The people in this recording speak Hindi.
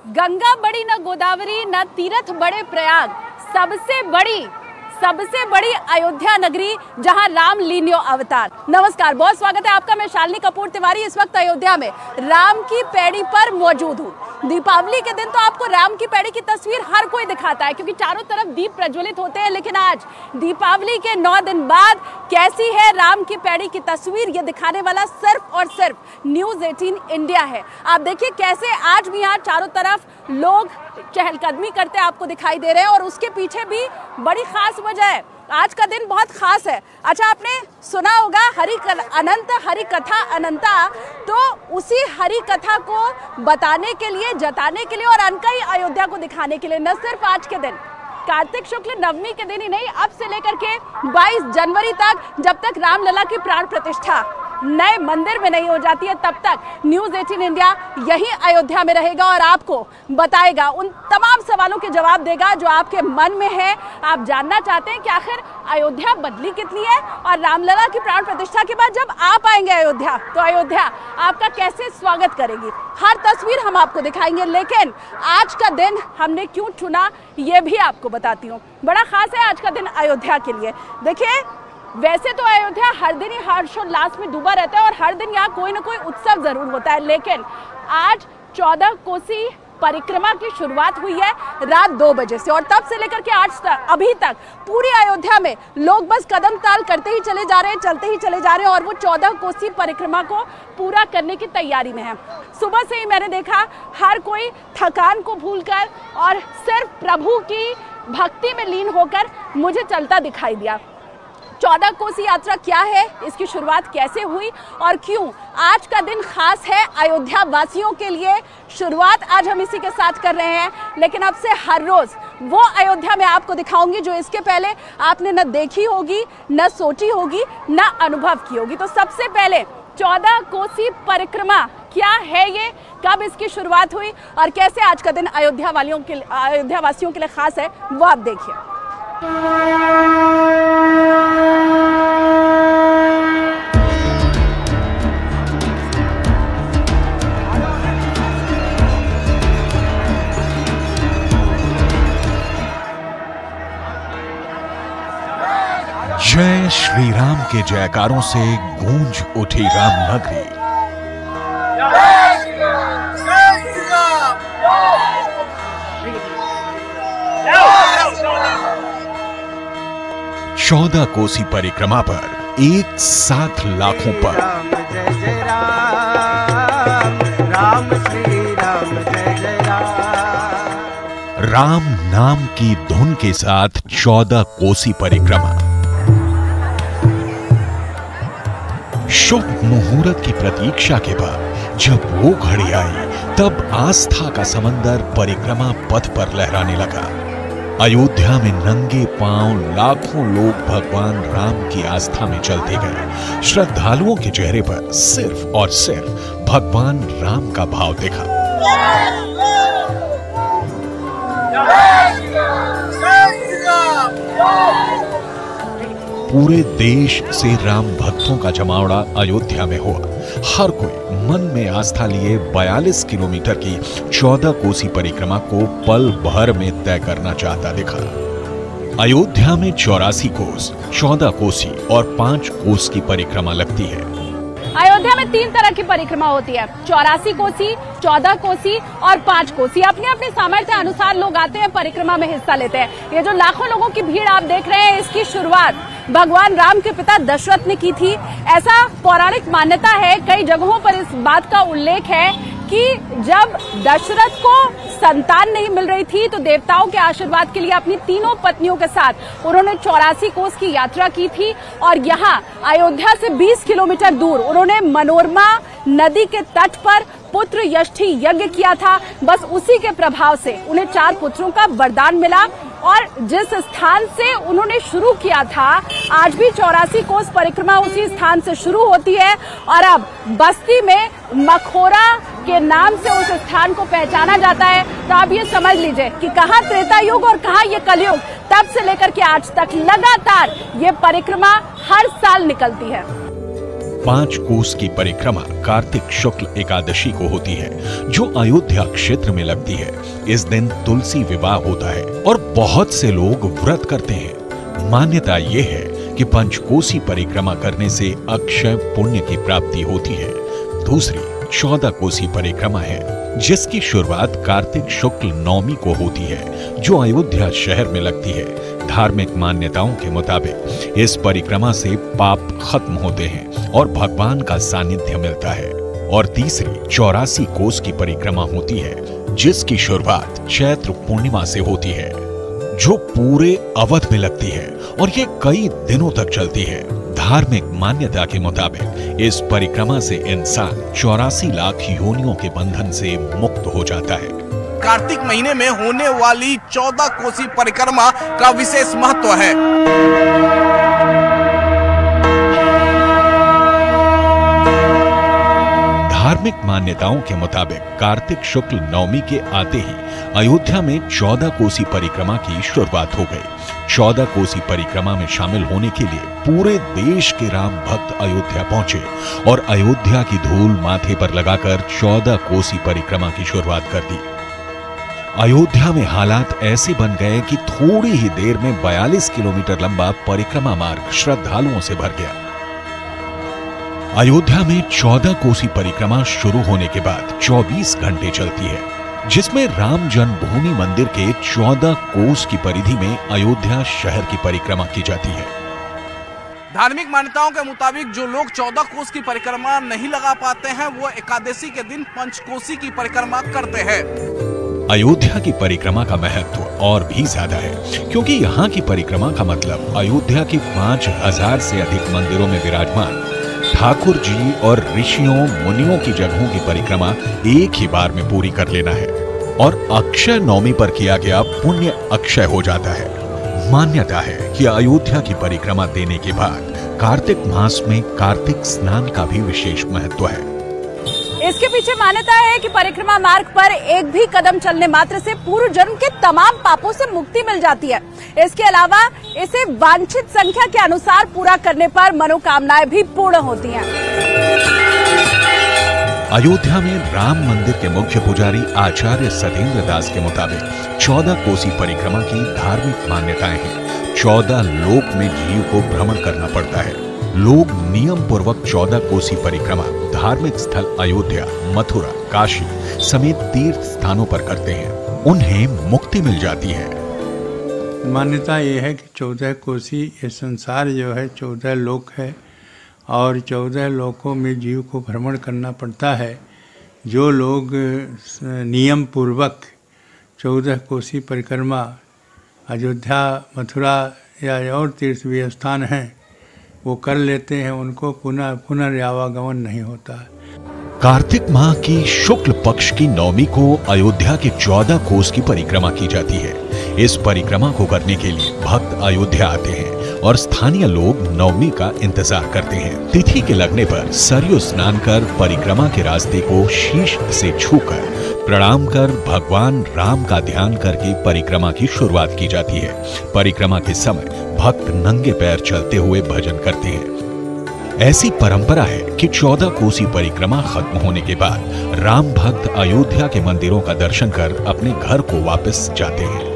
गंगा बड़ी न गोदावरी न तीरथ बड़े प्रयाग, सबसे बड़ी अयोध्या नगरी जहां राम लीन्यो अवतार। नमस्कार, बहुत स्वागत है आपका। मैं शालिनी कपूर तिवारी इस वक्त अयोध्या में राम की पैड़ी पर मौजूद हूँ। दीपावली के दिन तो आपको राम की पैड़ी की तस्वीर हर कोई दिखाता है क्योंकि चारों तरफ दीप प्रज्वलित होते हैं, लेकिन आज दीपावली के 9 दिन बाद कैसी है राम की पैड़ी की तस्वीर, ये दिखाने वाला सिर्फ और सिर्फ न्यूज़ 18 इंडिया है। आप देखिए कैसे आज भी यहाँ चारों तरफ लोग चहलकदमी करते आपको दिखाई दे रहे हैं और उसके पीछे भी बड़ी खास वजह है। आज का दिन बहुत खास है। अच्छा, आपने सुना होगा अनंत हरि कथा अनंता, तो उसी हरि कथा को बताने के लिए, जताने के लिए और अनकई अयोध्या को दिखाने के लिए न सिर्फ आज के दिन कार्तिक शुक्ल नवमी के दिन ही नहीं, अब से लेकर के 22 जनवरी तक, जब तक रामलला की प्राण प्रतिष्ठा नए मंदिर में नहीं हो जाती है, तब तक न्यूज़ 18 इंडिया यही अयोध्या में रहेगा और आपको बताएगा, उन तमाम सवालों के जवाब देगा जो आपके मन में है। आप जानना चाहते हैं कि आखिर अयोध्या बदली कितनी है और रामलला की प्राण प्रतिष्ठा के बाद जब आप आएंगे अयोध्या, तो अयोध्या आपका कैसे स्वागत करेगी, हर तस्वीर हम आपको दिखाएंगे। लेकिन आज का दिन हमने क्यों चुना ये भी आपको बताती हूँ। बड़ा खास है आज का दिन अयोध्या के लिए। देखिए, वैसे तो अयोध्या हर दिन ही हर्षोल्लास में डूबा रहता है और हर दिन यहाँ कोई ना कोई उत्सव जरूर होता है, लेकिन आज 14 कोसी परिक्रमा की शुरुआत हुई है रात 2 बजे से और तब से लेकर के आज तक, अभी तक पूरी अयोध्या में लोग बस कदम ताल करते ही चले जा रहे हैं, चलते ही चले जा रहे हैं और वो 14 कोसी परिक्रमा को पूरा करने की तैयारी में है। सुबह से ही मैंने देखा हर कोई थकान को भूलकर और सिर्फ प्रभु की भक्ति में लीन होकर मुझे चलता दिखाई दिया। 14 कोसी यात्रा क्या है, इसकी शुरुआत कैसे हुई और क्यों आज का दिन खास है अयोध्या वासियों के लिए, शुरुआत आज हम इसी के साथ कर रहे हैं। लेकिन अब से हर रोज वो अयोध्या में आपको दिखाऊंगी जो इसके पहले आपने न देखी होगी, न सोची होगी, न अनुभव की होगी। तो सबसे पहले 14 कोसी परिक्रमा क्या है, ये कब इसकी शुरुआत हुई और कैसे आज का दिन अयोध्या वासियों के लिए खास है, वो आप देखिए। जय श्री राम के जयकारों से गूंज उठी राम नगरी। 14 कोसी परिक्रमा पर एक साथ लाखों पर राम श्री राम जय जय राम नाम की धुन के साथ 14 कोसी परिक्रमा। शुभ मुहूर्त की प्रतीक्षा के बाद जब वो घड़ी आई, तब आस्था का समंदर परिक्रमा पथ पर लहराने लगा। अयोध्या में नंगे पांव लाखों लोग भगवान राम की आस्था में चलते गए। श्रद्धालुओं के चेहरे पर सिर्फ और सिर्फ भगवान राम का भाव दिखा। पूरे देश से राम भक्तों का जमावड़ा अयोध्या में हुआ। हर कोई मन में आस्था लिए 42 किलोमीटर की 14 कोसी परिक्रमा को पल भर में तय करना चाहता दिखा। अयोध्या में 84 कोस, 14 कोसी और 5 कोस की परिक्रमा लगती है। अयोध्या में 3 तरह की परिक्रमा होती है, 84 कोसी, 14 कोसी और 5 कोसी। अपने अपने सामर्थ्य अनुसार लोग आते हैं, परिक्रमा में हिस्सा लेते हैं। ये जो लाखों लोगों की भीड़ आप देख रहे हैं, इसकी शुरुआत भगवान राम के पिता दशरथ ने की थी। ऐसा पौराणिक मान्यता है, कई जगहों पर इस बात का उल्लेख है कि जब दशरथ को संतान नहीं मिल रही थी तो देवताओं के आशीर्वाद के लिए अपनी तीनों पत्नियों के साथ उन्होंने 84 कोस की यात्रा की थी और यहाँ अयोध्या से 20 किलोमीटर दूर उन्होंने मनोरमा नदी के तट पर पुत्र यष्टि यज्ञ किया था। बस उसी के प्रभाव से उन्हें 4 पुत्रों का वरदान मिला और जिस स्थान से उन्होंने शुरू किया था, आज भी 84 कोस परिक्रमा उसी स्थान से शुरू होती है और अब बस्ती में मखोरा के नाम से उस स्थान को पहचाना जाता है। तो आप ये समझ लीजिए कि कहाँ त्रेता युग और कहाँ ये कलयुग, तब से लेकर के आज तक लगातार ये परिक्रमा हर साल निकलती है। 5 कोस की परिक्रमा कार्तिक शुक्ल एकादशी को होती है, जो अयोध्या क्षेत्र में लगती है। इस दिन तुलसी विवाह होता है और बहुत से लोग व्रत करते हैं। मान्यता ये है कि पंचकोसी परिक्रमा करने से अक्षय पुण्य की प्राप्ति होती है। दूसरी 14 कोसी परिक्रमा है, जिसकी शुरुआत कार्तिक शुक्ल नवमी को होती है, जो अयोध्या शहर में लगती है। धार्मिक मान्यताओं के मुताबिक इस परिक्रमा से पाप खत्म होते हैं और भगवान का सानिध्य मिलता है। और तीसरी 84 कोस की परिक्रमा होती है, जिसकी शुरुआत चैत्र पूर्णिमा से होती है, जो पूरे अवध में लगती है और ये कई दिनों तक चलती है। धार्मिक मान्यता के मुताबिक इस परिक्रमा से इंसान 84 लाख योनियों के बंधन से मुक्त हो जाता है। कार्तिक महीने में होने वाली 14 कोसी परिक्रमा का विशेष महत्व है। धार्मिक मान्यताओं के मुताबिक कार्तिक शुक्ल नवमी के आते ही अयोध्या में 14 कोसी परिक्रमा की शुरुआत हो गई। 14 कोसी परिक्रमा में शामिल होने के लिए पूरे देश के राम भक्त अयोध्या पहुंचे और अयोध्या की धूल माथे पर लगाकर 14 कोसी परिक्रमा की शुरुआत कर दी। अयोध्या में हालात ऐसे बन गए कि थोड़ी ही देर में 42 किलोमीटर लंबा परिक्रमा मार्ग श्रद्धालुओं से भर गया। अयोध्या में 14 कोसी परिक्रमा शुरू होने के बाद 24 घंटे चलती है, जिसमें राम जन्मभूमि मंदिर के 14 कोस की परिधि में अयोध्या शहर की परिक्रमा की जाती है। धार्मिक मान्यताओं के मुताबिक जो लोग 14 कोस की परिक्रमा नहीं लगा पाते हैं, वो एकादशी के दिन पंचकोसी की परिक्रमा करते हैं। अयोध्या की परिक्रमा का महत्व और भी ज्यादा है, क्योंकि यहाँ की परिक्रमा का मतलब अयोध्या की 5000 से अधिक मंदिरों में विराजमान ठाकुर जी और ऋषियों मुनियों की जगहों की परिक्रमा एक ही बार में पूरी कर लेना है और अक्षय नवमी पर किया गया पुण्य अक्षय हो जाता है। मान्यता है कि अयोध्या की परिक्रमा देने के बाद कार्तिक मास में कार्तिक स्नान का भी विशेष महत्व है। इसके पीछे मान्यता है कि परिक्रमा मार्ग पर एक भी कदम चलने मात्र से पूर्व जन्म के तमाम पापों से मुक्ति मिल जाती है। इसके अलावा इसे वांछित संख्या के अनुसार पूरा करने पर मनोकामनाएं भी पूर्ण होती हैं। अयोध्या में राम मंदिर के मुख्य पुजारी आचार्य सतेंद्र दास के मुताबिक 14 कोसी परिक्रमा की धार्मिक मान्यताएं हैं। 14 लोक में जीव को भ्रमण करना पड़ता है। लोग नियम पूर्वक 14 कोसी परिक्रमा धार्मिक स्थल अयोध्या, मथुरा, काशी समेत तीर्थ स्थानों पर करते हैं। उन्हें मुक्ति मिल जाती है। मान्यता ये है कि 14 कोसी ये संसार जो है 14 लोक है और 14 लोकों में जीव को भ्रमण करना पड़ता है। जो लोग नियम पूर्वक 14 कोसी परिक्रमा अयोध्या, मथुरा या और तीर्थ भी स्थान हैं वो कर लेते हैं, उनको पुनर्आवागमन नहीं होता। कार्तिक माह की शुक्ल पक्ष की नवमी को अयोध्या के 14 कोस की परिक्रमा की जाती है। इस परिक्रमा को करने के लिए भक्त अयोध्या आते हैं और स्थानीय लोग नवमी का इंतजार करते हैं। तिथि के लगने पर सरयू स्नान कर परिक्रमा के रास्ते को शीश से छूकर प्रणाम कर भगवान राम का ध्यान करके परिक्रमा की शुरुआत की जाती है। परिक्रमा के समय भक्त नंगे पैर चलते हुए भजन करते हैं। ऐसी परंपरा है कि 14 कोसी परिक्रमा खत्म होने के बाद राम भक्त अयोध्या के मंदिरों का दर्शन कर अपने घर को वापस जाते हैं।